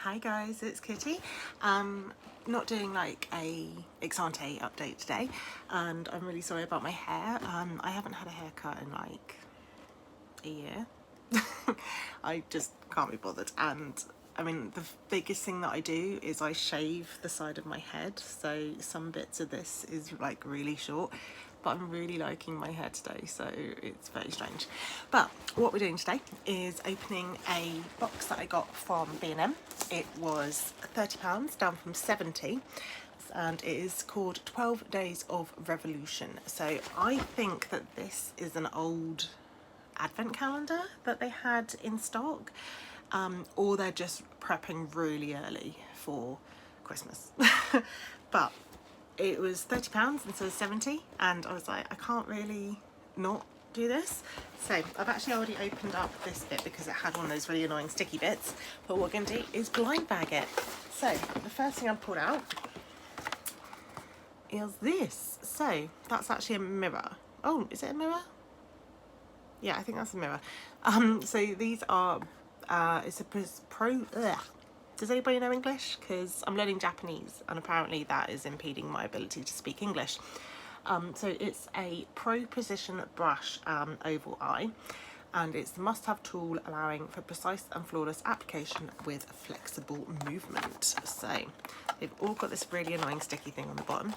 Hi guys, it's Kitty. Not doing like a ex-ante update today, and I'm really sorry about my hair. I haven't had a haircut in like a year. I just can't be bothered, and I mean the biggest thing that I do is I shave the side of my head, so some bits of this is like really short, but I'm really liking my hair today, so it's very strange. But what we're doing today is opening a box that I got from B&M. It was £30 down from 70, and it is called 12 Days of Revolution. So I think that this is an old advent calendar that they had in stock, or they're just prepping really early for Christmas. But it was £30 instead of 70, and I was like, I can't really not do this. So I've actually already opened up this bit because it had one of those really annoying sticky bits, but what we're going to do is blind bag it. So the first thing I pulled out is this. So that's actually a mirror. Oh, is it a mirror? Yeah, I think that's a mirror. So these are, it's a does anybody know English? Because I'm learning Japanese, and apparently that is impeding my ability to speak English. So it's a Pro Precision Brush Oval Eye, and it's the must-have tool allowing for precise and flawless application with flexible movement. So they've all got this really annoying sticky thing on the bottom,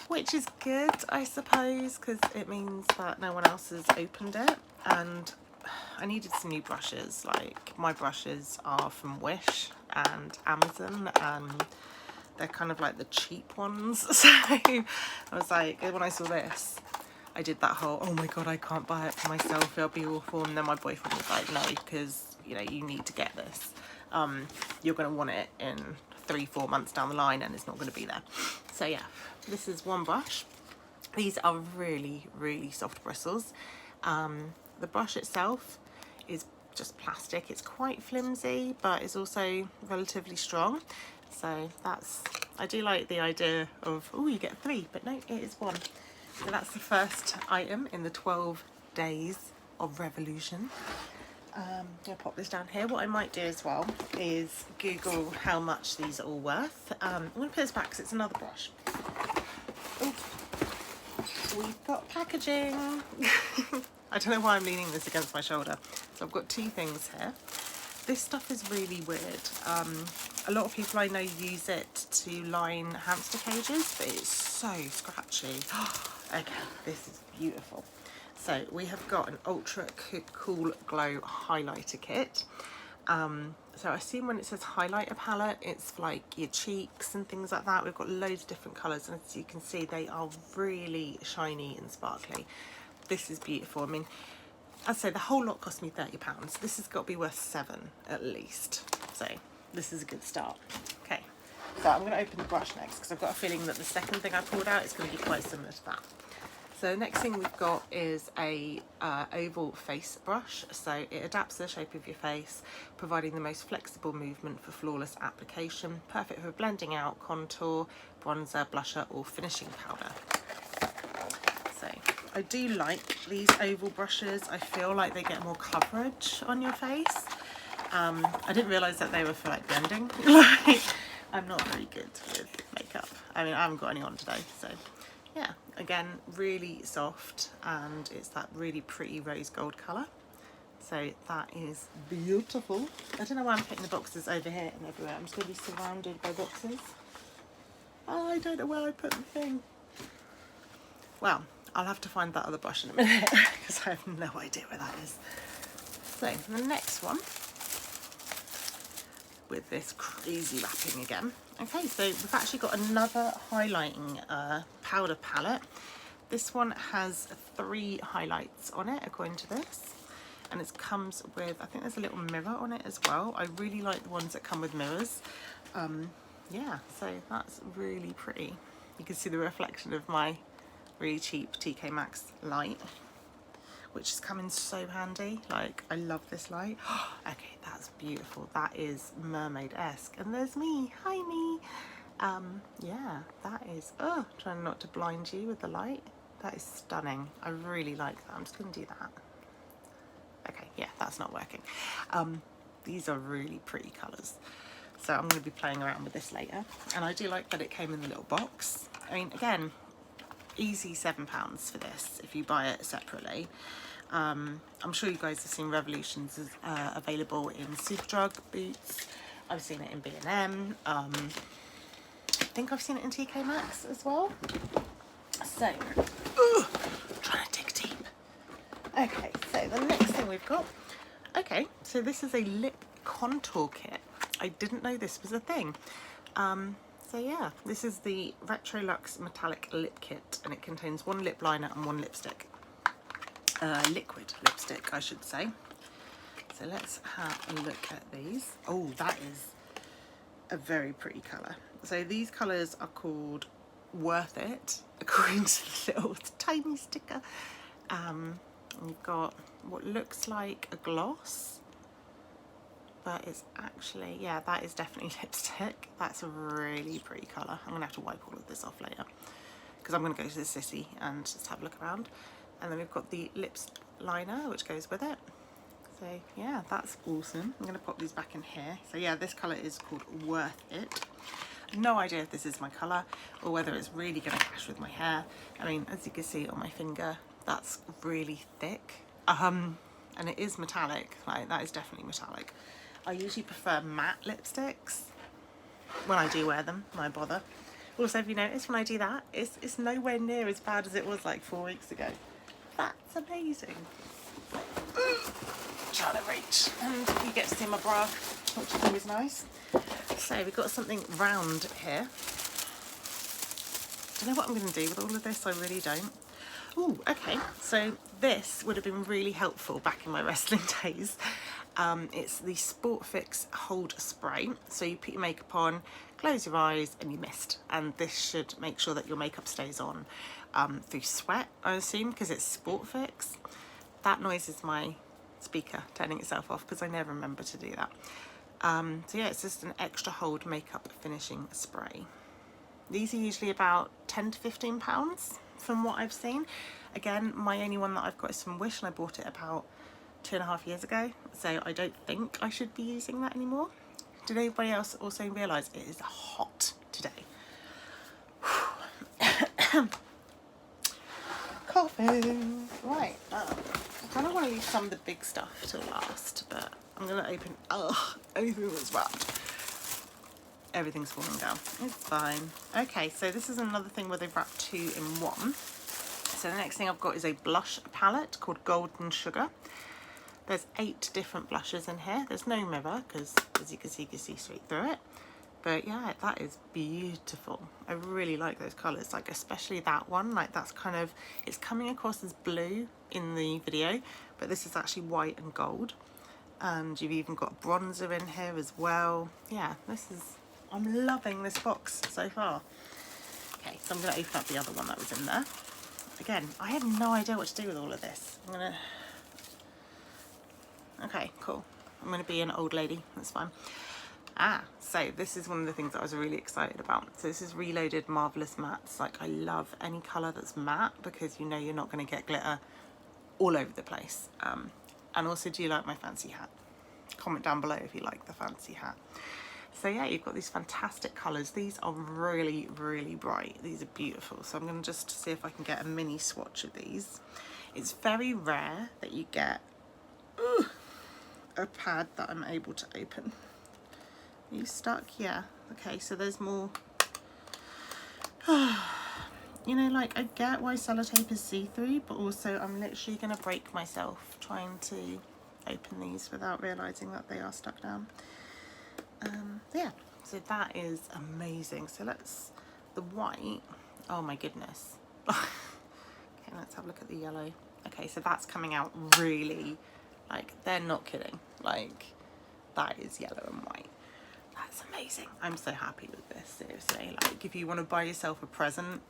which is good, I suppose, because it means that no one else has opened it. And I needed some new brushes. Like, my brushes are from Wish and Amazon, and they're kind of like the cheap ones. So I was like, when I saw this, I did that whole, oh my god, I can't buy it for myself, it'll be awful. And then my boyfriend was like, no, because you know, you need to get this. You're going to want it in 3-4 months down the line, and it's not going to be there. So yeah, this is one brush. These are really, really soft bristles. The brush itself is just plastic. It's quite flimsy, but it's also relatively strong. So that's, I do like the idea of, oh, you get 3, but no, it is 1. So that's the first item in the 12 Days of Revolution. I'm going to pop this down here. What I might do as well is Google how much these are all worth. I'm going to put this back because it's another brush. Ooh. We've got packaging. I don't know why I'm leaning this against my shoulder. So I've got 2 things here. This stuff is really weird. A lot of people I know use it to line hamster cages, but it's so scratchy. Okay, this is beautiful. So we have got an Ultra Cool Glow highlighter kit. So I assume when it says highlighter palette, it's for like your cheeks and things like that. We've got loads of different colours, and as you can see, they are really shiny and sparkly. This is beautiful. I mean, I'd say the whole lot cost me £30. This has got to be worth 7 at least. So this is a good start. Okay, so I'm going to open the brush next because I've got a feeling that the second thing I pulled out is going to be quite similar to that. So the next thing we've got is a oval face brush. So it adapts to the shape of your face, providing the most flexible movement for flawless application. Perfect for blending out contour, bronzer, blusher, or finishing powder. So I do like these oval brushes. I feel like they get more coverage on your face. I didn't realise that they were for like blending. Like, I'm not very good with makeup. I mean, I haven't got any on today, so yeah. Again, really soft, and it's that really pretty rose gold colour. So that is beautiful. I don't know why I'm putting the boxes over here and everywhere. I'm just going to be surrounded by boxes. Oh, I don't know where I put the thing. Well, I'll have to find that other brush in a minute because I have no idea where that is. So the next one, with this crazy wrapping again. Okay, so we've actually got another highlighting powder palette. This one has 3 highlights on it according to this, and it comes with, I think there's a little mirror on it as well. I really like the ones that come with mirrors. Yeah, so that's really pretty. You can see the reflection of my really cheap TK Maxx light, which is coming so handy. Like, I love this light. Okay, that's beautiful. That is mermaid-esque. And there's me. Hi, me. Yeah, that is, trying not to blind you with the light. That is stunning. I really like that. I'm just going to do that. Okay, yeah, that's not working. These are really pretty colours. So I'm going to be playing around with this later. And I do like that it came in the little box. I mean, again, easy £7 for this if you buy it separately. I'm sure you guys have seen Revolutions is available in Superdrug, Boots. I've seen it in B&M. I think I've seen it in TK Maxx as well. So, trying to dig deep. Okay, so the next thing we've got. Okay, so this is a lip contour kit. I didn't know this was a thing. So yeah, this is the Retrolux Metallic Lip Kit, and it contains 1 lip liner and 1 lipstick. Liquid lipstick, I should say. So let's have a look at these. Oh, that is a very pretty colour. So these colours are called Worth It, according to the little tiny sticker. You've got what looks like a gloss, but it's actually, yeah, that is definitely lipstick. That's a really pretty colour. I'm gonna have to wipe all of this off later because I'm gonna go to the city and just have a look around. And then we've got the lips liner, which goes with it. So yeah, that's awesome. I'm gonna pop these back in here. So yeah, this colour is called Worth It. No idea if this is my colour or whether it's really gonna clash with my hair. I mean, as you can see on my finger, that's really thick. And it is metallic, like that is definitely metallic. I usually prefer matte lipsticks when I do wear them, when I bother. Also, if you notice, when I do that, it's nowhere near as bad as it was like 4 weeks ago. That's amazing. Trying to reach, and you get to see my bra, which is always nice. So we've got something round here. Don't know what I'm going to do with all of this, I really don't. Oh, okay, so this would have been really helpful back in my wrestling days. It's the Sportfix Hold Spray. So you put your makeup on, close your eyes and you mist, and this should make sure that your makeup stays on through sweat, I assume, because it's Sportfix. That noise is my speaker turning itself off because I never remember to do that. So yeah, it's just an extra hold makeup finishing spray. These are usually about £10 to £15 from what I've seen. Again, my only one that I've got is from Wish, and I bought it about 2.5 years ago, so I don't think I should be using that anymore. Did anybody else also realise it is hot today? Coughing. Right, I kind of want to leave some of the big stuff till last, but I'm going to open, anything that's wrapped. Everything's falling down. It's fine. Okay, so this is another thing where they've wrapped 2 in 1. So the next thing I've got is a blush palette called Golden Sugar. There's 8 different blushes in here. There's no mirror because, as you can see straight through it. But yeah, that is beautiful. I really like those colours, like especially that one. Like that's kind of, it's coming across as blue in the video, but this is actually white and gold. And you've even got bronzer in here as well. Yeah, this is, I'm loving this box so far. Okay, so I'm going to open up the other one that was in there. Again, I have no idea what to do with all of this. I'm going to... Okay, cool. I'm going to be an old lady. That's fine. So this is one of the things that I was really excited about. So this is Reloaded Marvelous Mattes. Like, I love any colour that's matte because you know you're not going to get glitter all over the place. And also, do you like my fancy hat? Comment down below if you like the fancy hat. So yeah, you've got these fantastic colours. These are really, really bright. These are beautiful. So I'm going to just see if I can get a mini swatch of these. It's very rare that you get a pad that I'm able to open. Are you stuck? Yeah. Okay, so there's more. You know, like, I get why sellotape is see-through, but also I'm literally going to break myself trying to open these without realising that they are stuck down. Yeah, so that is amazing. So let's, the white, oh my goodness. Okay, let's have a look at the yellow. Okay, so that's coming out really, like, they're not kidding. Like, that is yellow and white. That's amazing. I'm so happy with this, seriously. Like, if you want to buy yourself a present,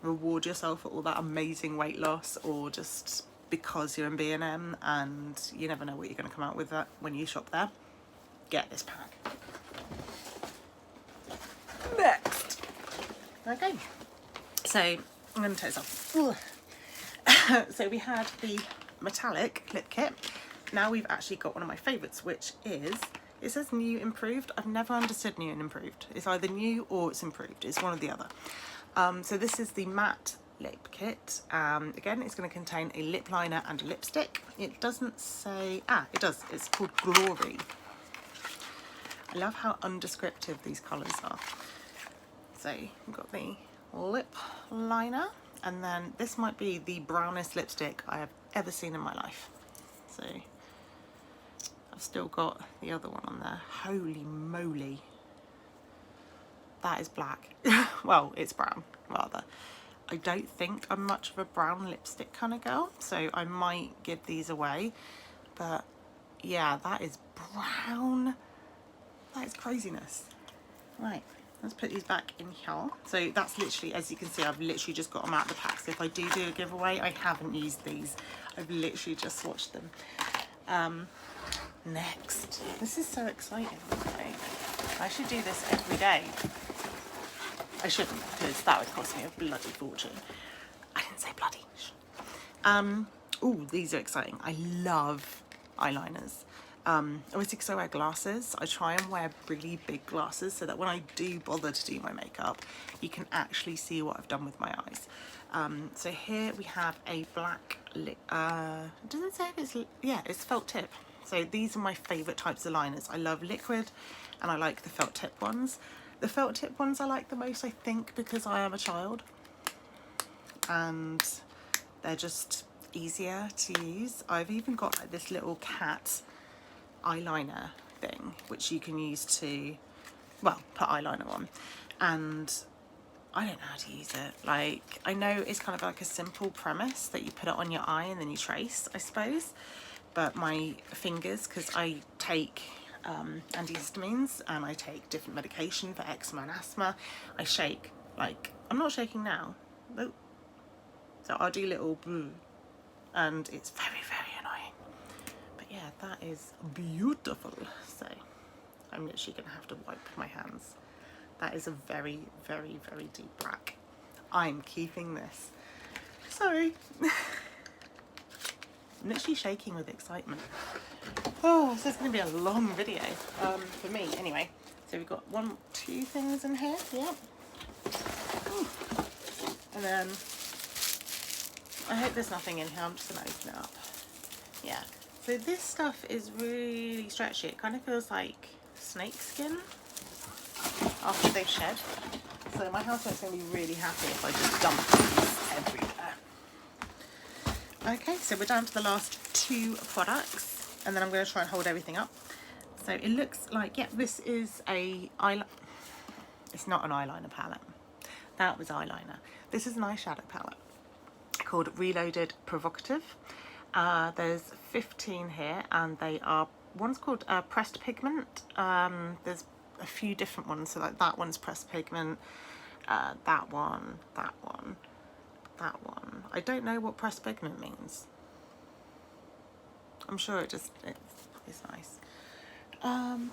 reward yourself for all that amazing weight loss, or just because you're in B&M and you never know what you're going to come out with that when you shop there, get this pack. Next. Okay, so I'm going to take this off. So we had the metallic lip kit. now we've actually got one of my favourites, which is, it says new improved. I've never understood new and improved. It's either new or it's improved. It's one or the other. So this is the matte lip kit. Again, it's going to contain a lip liner and a lipstick. It doesn't say, it does. It's called Glory. I love how undescriptive these colours are. So we've got the lip liner, and then this might be the brownest lipstick I have ever seen in my life. So I've still got the other one on there. Holy moly. That is black. Well, it's brown, rather. I don't think I'm much of a brown lipstick kind of girl, so I might give these away. But yeah, that is brown. That is craziness. Right, let's put these back in here. So that's literally, as you can see, I've literally just got them out of the pack. So if I do a giveaway, I haven't used these. I've literally just swatched them. Next, this is so exciting. Okay. I should do this every day. I shouldn't, because that would cost me a bloody fortune. I didn't say bloody. Oh, these are exciting. I love eyeliners. Obviously because I wear glasses, I try and wear really big glasses so that when I do bother to do my makeup, you can actually see what I've done with my eyes. So here we have a black lip, does it say if it's, yeah, it's felt tip. So these are my favourite types of liners. I love liquid and I like the felt tip ones. The felt tip ones I like the most, I think, because I am a child and they're just easier to use. I've even got like this little cat eyeliner thing which you can use to, well, put eyeliner on, and I don't know how to use it. Like, I know it's kind of like a simple premise that you put it on your eye and then you trace, I suppose, but my fingers, because I take antihistamines and I take different medication for eczema and asthma, I shake. Like, I'm not shaking now. Nope. So I'll do little boo, and it's very, very annoying. But yeah, that is beautiful. So I'm literally gonna have to wipe my hands. That is a very, very, very deep black. I'm keeping this. Sorry. I'm literally shaking with excitement. Oh, this is going to be a long video, for me anyway. So we've got 1, 2 things in here, yeah. Ooh. And then, I hope there's nothing in here, I'm just going to open it up. Yeah, so this stuff is really stretchy. It kind of feels like snake skin after they've shed. So my housemate's going to be really happy if I just dump these everywhere. Okay, so we're down to the last 2 products, and then I'm going to try and hold everything up. So it looks like, yeah, this is a eyeliner. It's not an eyeliner palette. That was eyeliner. This is an eyeshadow palette called Reloaded Provocative. There's 15 here, and they are, one's called Pressed Pigment. There's a few different ones, so like that one's Pressed Pigment, that one, that one. That one. I don't know what pressed pigment means. I'm sure it's nice. And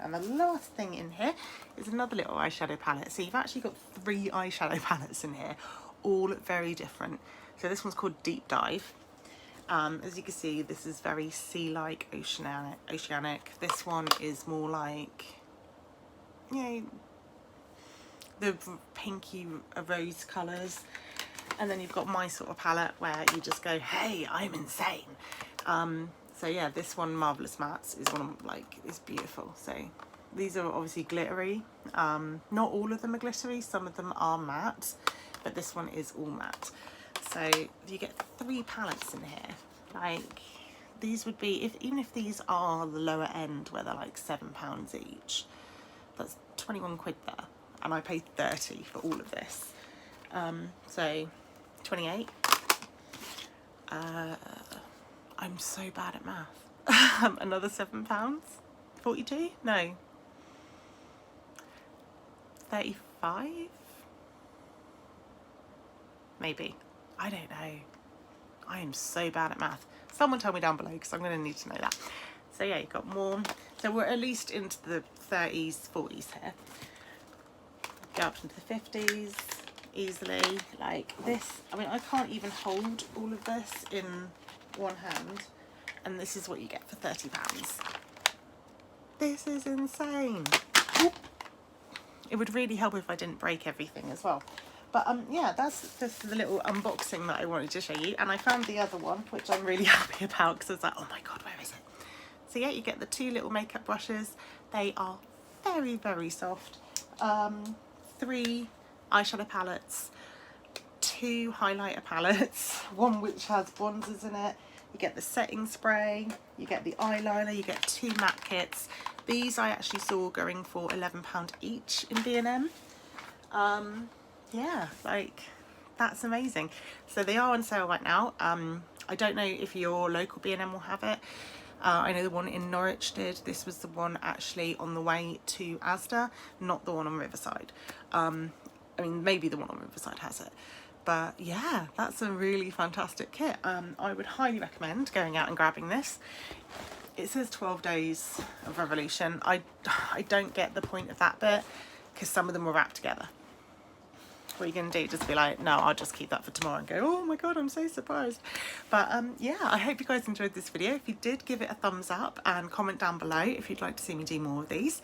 the last thing in here is another little eyeshadow palette. So you've actually got 3 eyeshadow palettes in here, all very different. So this one's called Deep Dive. As you can see, this is very sea-like, oceanic. This one is more like, you know, the pinky rose colours, and then you've got my sort of palette where you just go, hey, I'm insane. So yeah, this one, Marvelous Mattes, is one of, like, is beautiful. So these are obviously glittery. Not all of them are glittery, some of them are matte, but this one is all matte. So you get 3 palettes in here. Like, these would be, even if these are the lower end where they're like £7 each, that's 21 quid there. And I paid 30 for all of this. So 28. I'm so bad at math. Another £7. 42? No. 35? Maybe. I don't know. I am so bad at math. Someone tell me down below, because I'm going to need to know that. So yeah, you've got more. So we're at least into the 30s, 40s here. Go up into the 50s. easily. Like this, I mean, I can't even hold all of this in one hand, and this is what you get for £30. This is insane. It would really help if I didn't break everything as well. But yeah, that's just the little unboxing that I wanted to show you. And I found the other one, which I'm really happy about, because I was like, oh my god, where is it? So yeah, you get the 2 little makeup brushes. They are very, very soft. 3 eyeshadow palettes, 2 highlighter palettes, one which has bronzers in it. You get the setting spray, you get the eyeliner, you get 2 matte kits. These I actually saw going for £11 each in B&M. Yeah, like, that's amazing. So they are on sale right now. I don't know if your local B&M will have it. I know the one in Norwich did. This was the one actually on the way to Asda, not the one on Riverside. I mean, maybe the one on Riverside has it. But yeah, that's a really fantastic kit. I would highly recommend going out and grabbing this. It says 12 days of Revolution. I don't get the point of that bit, because some of them were wrapped together. What are you going to do? Just be like, no, I'll just keep that for tomorrow, and go, oh my god, I'm so surprised. But yeah, I hope you guys enjoyed this video. If you did, give it a thumbs up and comment down below if you'd like to see me do more of these.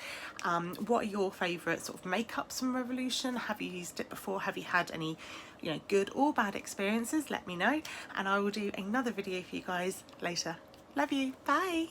What are your favourite sort of makeups from Revolution? Have you used it before? Have you had any, you know, good or bad experiences? Let me know, and I will do another video for you guys later. Love you. Bye.